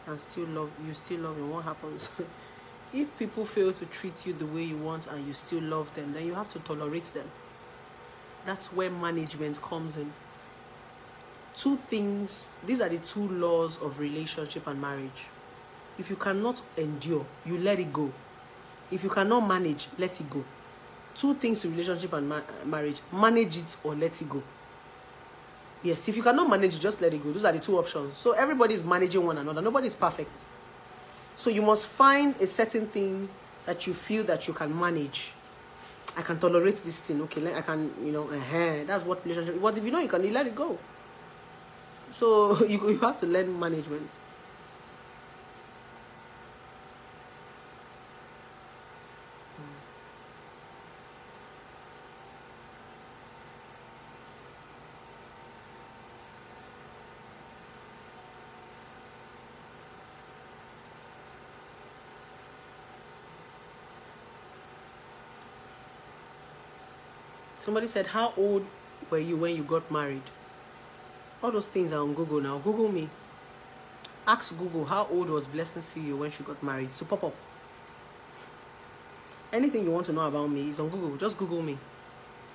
and still love him? What happens? If people fail to treat you the way you want and you still love them, then you have to tolerate them. That's where management comes in. Two things, these are the two laws of relationship and marriage. If you cannot endure, you let it go. If you cannot manage, let it go. Two things to relationship and marriage. Manage it or let it go. Yes, if you cannot manage it, just let it go. Those are the two options. So everybody is managing one another. Nobody is perfect. So you must find a certain thing that you feel that you can manage. I can tolerate this thing. Okay, I can, that's what relationship. But if you know you can, you let it go. So you have to learn management. Somebody said, how old were you when you got married? All those things are on Google now. Google me. Ask Google, how old was Blessing CEO when she got married? To pop up. Anything you want to know about me is on Google. Just Google me.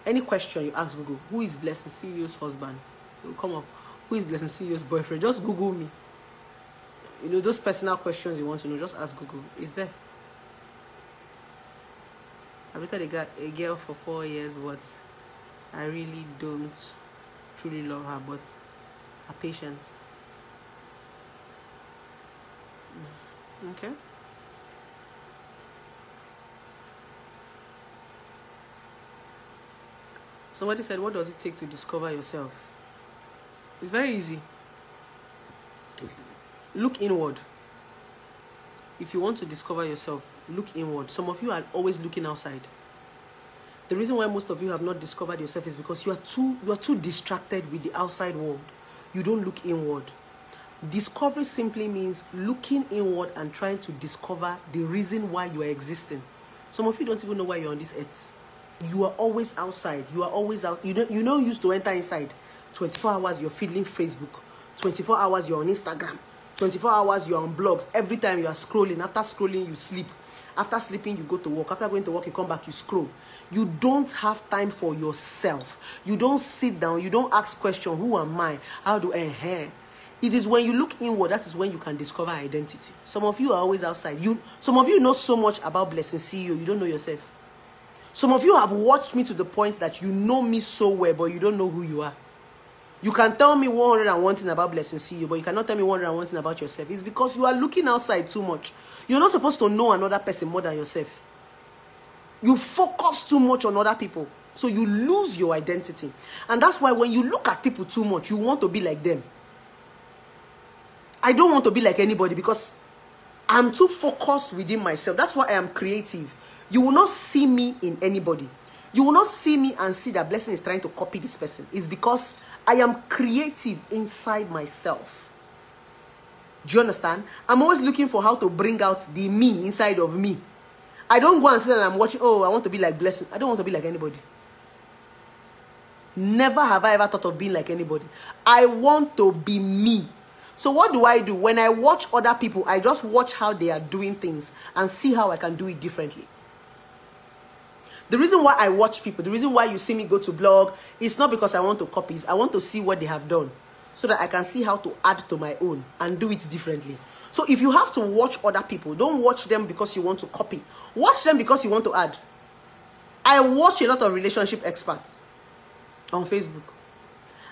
Any question you ask Google, who is Blessing CEO's husband? It will come up. Who is Blessing CEO's boyfriend? Just Google me. Those personal questions you want to know, just ask Google. It's there. I've dated a girl for 4 years, but I really don't truly love her, but her patience. Okay. Somebody said, what does it take to discover yourself? It's very easy. Look inward. If you want to discover yourself, look inward. Some of you are always looking outside. The reason why most of you have not discovered yourself is because you are too distracted with the outside world. You don't look inward. Discovery simply means looking inward and trying to discover the reason why you are existing. Some of you don't even know why you're on this earth. You are always outside. You are always out. You're not used to enter inside. 24 hours you're fiddling Facebook. 24 hours you're on Instagram. 24 hours you're on blogs. Every time you are scrolling. After scrolling, you sleep. After sleeping, you go to work. After going to work, you come back, you scroll. You don't have time for yourself. You don't sit down. You don't ask questions. Who am I? How do I? It is when you look inward, that is when you can discover identity. Some of you are always outside. Some of you know so much about Blessing CEO. You don't know yourself. Some of you have watched me to the point that you know me so well, but you don't know who you are. You can tell me 101 things about Blessing CEO, but you cannot tell me 101 things about yourself. It's because you are looking outside too much. You're not supposed to know another person more than yourself. You focus too much on other people, so you lose your identity. And that's why when you look at people too much, you want to be like them. I don't want to be like anybody because I'm too focused within myself. That's why I am creative. You will not see me in anybody. You will not see me and see that Blessing is trying to copy this person. It's because I am creative inside myself. Do you understand? I'm always looking for how to bring out the me inside of me. I don't go and sit and I'm watching, oh, I want to be like Blessing. I don't want to be like anybody. Never have I ever thought of being like anybody. I want to be me. So what do? When I watch other people, I just watch how they are doing things and see how I can do it differently. The reason why I watch people, the reason why you see me go to blog, it's not because I want to copy. I want to see what they have done so that I can see how to add to my own and do it differently. So if you have to watch other people, don't watch them because you want to copy. Watch them because you want to add. I watch a lot of relationship experts on Facebook.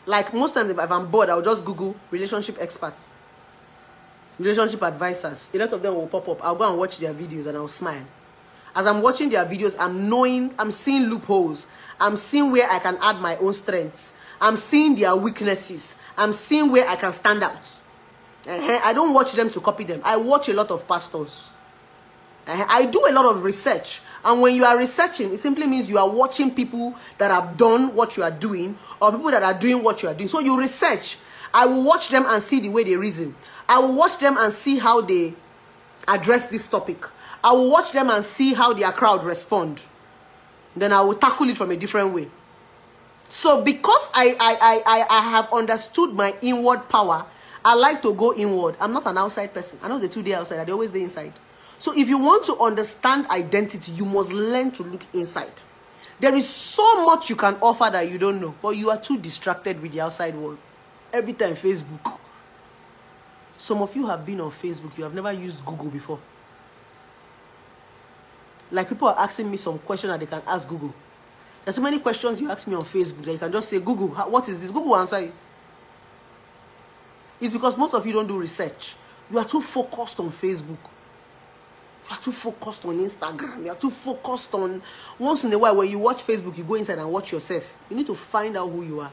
Like most times if I'm bored, I'll just Google relationship experts, relationship advisors. A lot of them will pop up. I'll go and watch their videos and I'll smile. As I'm watching their videos, I'm seeing loopholes. I'm seeing where I can add my own strengths. I'm seeing their weaknesses. I'm seeing where I can stand out. I don't watch them to copy them. I watch a lot of pastors. I do a lot of research. And when you are researching, it simply means you are watching people that have done what you are doing or people that are doing what you are doing. So you research. I will watch them and see the way they reason. I will watch them and see how they address this topic. I will watch them and see how their crowd respond. Then I will tackle it from a different way. So because I have understood my inward power, I like to go inward. I'm not an outside person. I know the 2 day outside. They always stay inside. So if you want to understand identity, you must learn to look inside. There is so much you can offer that you don't know, but you are too distracted with the outside world. Every time Facebook. Some of you have been on Facebook. You have never used Google before. Like people are asking me some question that they can ask Google. There's so many questions you ask me on Facebook that you can just say, Google, what is this? Google will answer you. It's because most of you don't do research. You are too focused on Facebook. You are too focused on Instagram. You are too focused on... Once in a while, when you watch Facebook, you go inside and watch yourself. You need to find out who you are.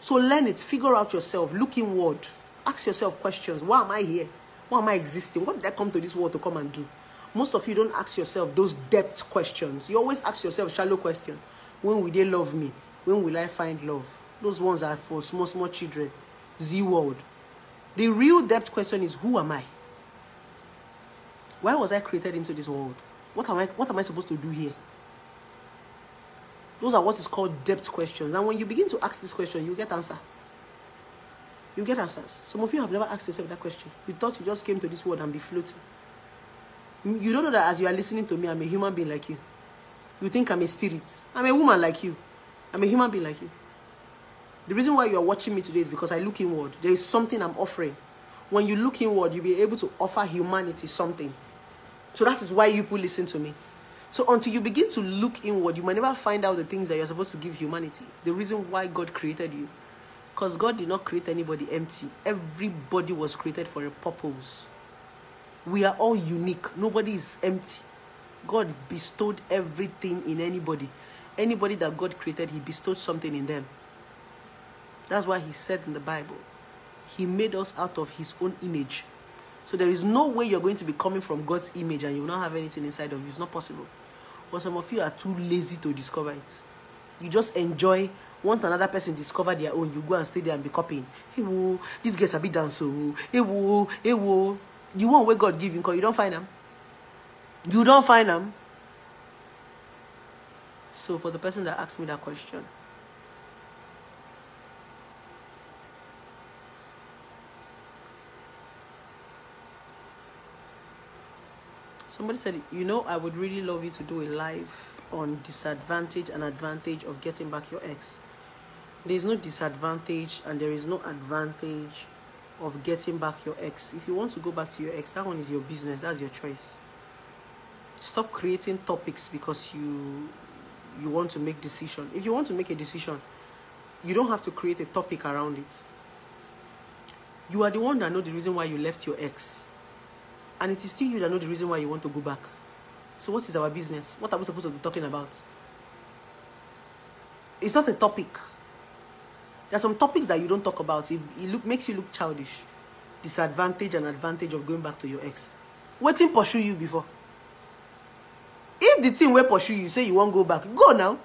So learn it. Figure out yourself. Look inward. Ask yourself questions. Why am I here? Why am I existing? What did I come to this world to come and do? Most of you don't ask yourself those depth questions. You always ask yourself shallow questions. When will they love me? When will I find love? Those ones are for small, small children. Z-word. The real depth question is, who am I? Why was I created into this world? What am I supposed to do here? Those are what is called depth questions. And when you begin to ask this question, you get answer. You get answers. Some of you have never asked yourself that question. You thought you just came to this world and be floating. You don't know that as you are listening to me, I'm a human being like you. You think I'm a spirit. I'm a woman like you. I'm a human being like you. The reason why you are watching me today is because I look inward. There is something I'm offering. When you look inward, you'll be able to offer humanity something. So that is why you people listen to me. So until you begin to look inward, you might never find out the things that you're supposed to give humanity. The reason why God created you. Because God did not create anybody empty. Everybody was created for a purpose. We are all unique. Nobody is empty. God bestowed everything in anybody. Anybody that God created, he bestowed something in them. That's why he said in the Bible, he made us out of his own image. So there is no way you're going to be coming from God's image and you will not have anything inside of you. It's not possible. But some of you are too lazy to discover it. You just enjoy. Once another person discover their own, you go and stay there and be copying. Hey, whoa, these guys are bit dance. So, hey, whoa, hey, whoa. You want where God give you because you don't find them. You don't find them. So for the person that asked me that question, somebody said, you know, I would really love you to do a live on disadvantage and advantage of getting back your ex. There is no disadvantage and there is no advantage of getting back your ex. If you want to go back to your ex, that one is your business. That's your choice. Stop creating topics because you want to make decision. If you want to make a decision, you don't have to create a topic around it. You are the one that know the reason why you left your ex. And it is still you that know the reason why you want to go back. So what is our business? What are we supposed to be talking about? It's not a topic. There are some topics that you don't talk about. It makes you look childish. Disadvantage and advantage of going back to your ex. Waiting pursue you before. If the thing will pursue you, say you won't go back, go now.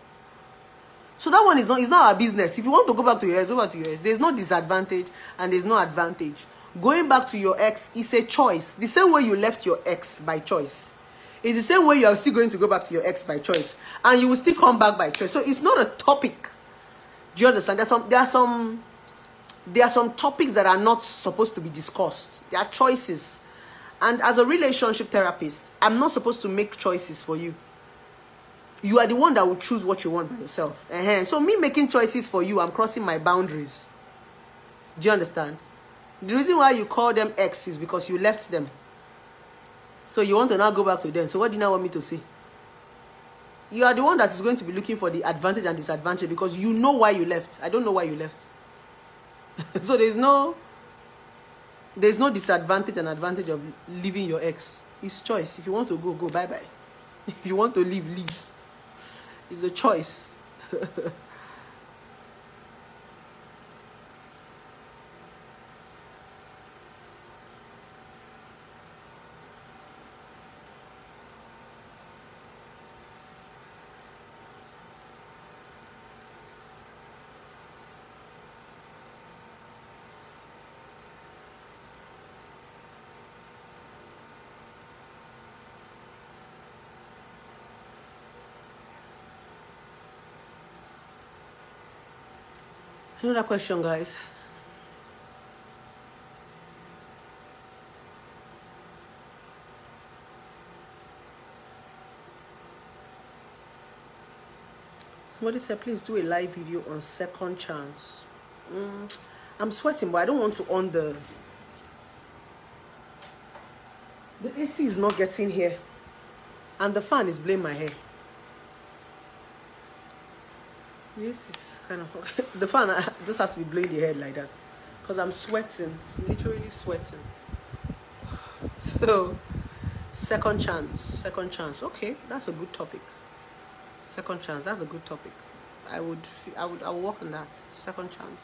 So that one is not our business. If you want to go back to your ex, go back to your ex. There's no disadvantage and there's no advantage. Going back to your ex is a choice. The same way you left your ex by choice. It's the same way you are still going to go back to your ex by choice. And you will still come back by choice. So it's not a topic. Do you understand? There are some topics that are not supposed to be discussed. They are choices. And as a relationship therapist, I'm not supposed to make choices for you. You are the one that will choose what you want by yourself. So me making choices for you, I'm crossing my boundaries. Do you understand? The reason why you call them ex is because you left them. So you want to now go back to them. So what do you now want me to say? You are the one that is going to be looking for the advantage and disadvantage because you know why you left. I don't know why you left. So there's no disadvantage and advantage of leaving your ex. It's choice. If you want to go, go. Bye-bye. If you want to leave, leave. It's a choice. Another question, guys. Somebody said, please do a live video on second chance. I'm sweating, but I don't want to on the AC is not getting here, and the fan is blowing my hair. This is kind of the fan. I just have to be blowing the head like that because I'm sweating, literally sweating. So, second chance. Okay, that's a good topic. Second chance. That's a good topic. I would work on that. Second chance.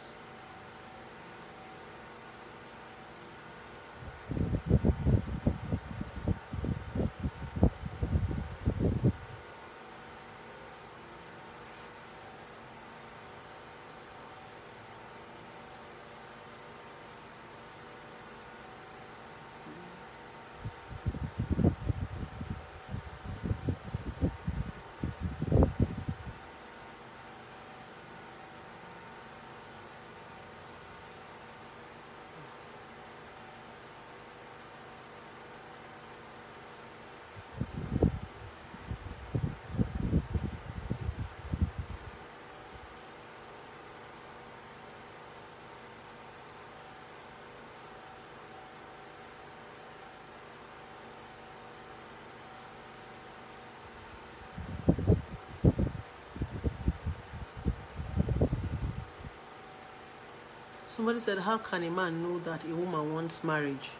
Somebody said, how can a man know that a woman wants marriage?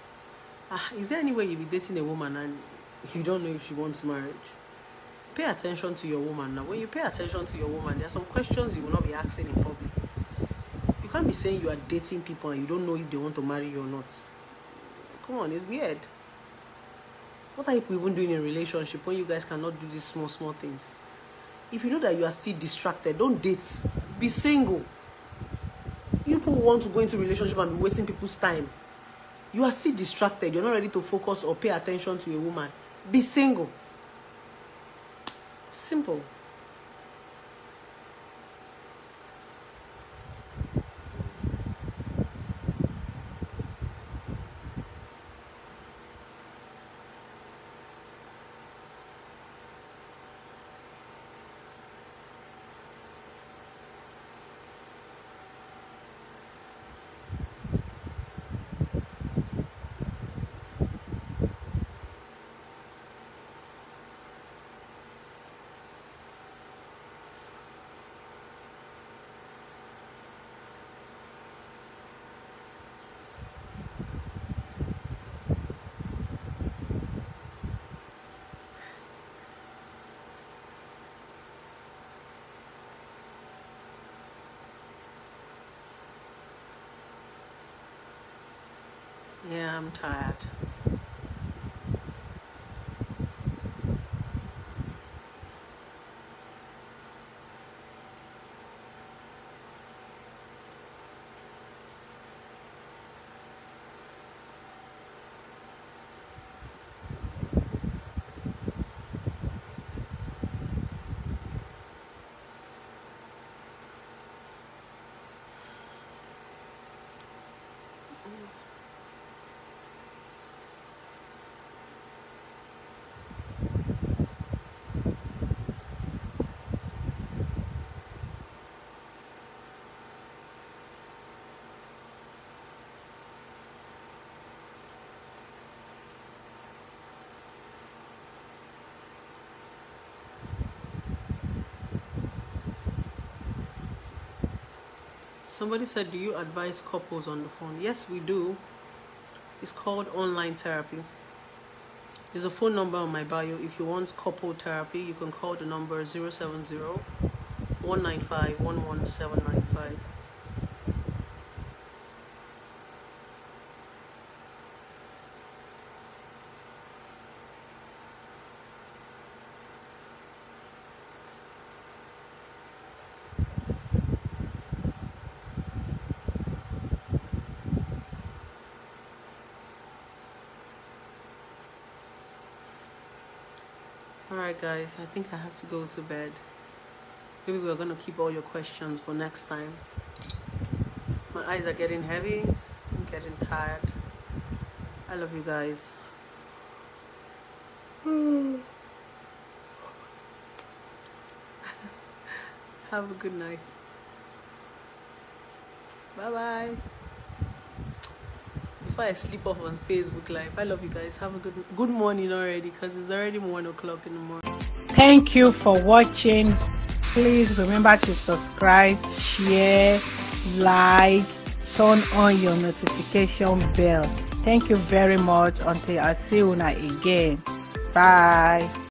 Is there any way you'll be dating a woman and you don't know if she wants marriage? Pay attention to your woman now. When you pay attention to your woman, there are some questions you will not be asking in public. You can't be saying you are dating people and you don't know if they want to marry you or not. Come on, it's weird. What are you even doing in a relationship when you guys cannot do these small things? If you know that you are still distracted, don't date. Be single. You people want to go into a relationship and be wasting people's time. You are still distracted. You're not ready to focus or pay attention to a woman. Be single. Simple. Yeah, I'm tired. Somebody said, do you advise couples on the phone? Yes, we do. It's called online therapy. There's a phone number on my bio. If you want couple therapy, you can call the number 070-195-11795. Alright guys, I think I have to go to bed. Maybe we're going to keep all your questions for next time. My eyes are getting heavy. I'm getting tired. I love you guys. Have a good night. Bye-bye. before I sleep off on Facebook Live. I love you guys. Have a good morning already, because it's already 1 o'clock in the morning. Thank you for watching. Please remember to subscribe, share, like, turn on your notification bell. Thank you very much. Until I see you again. Bye.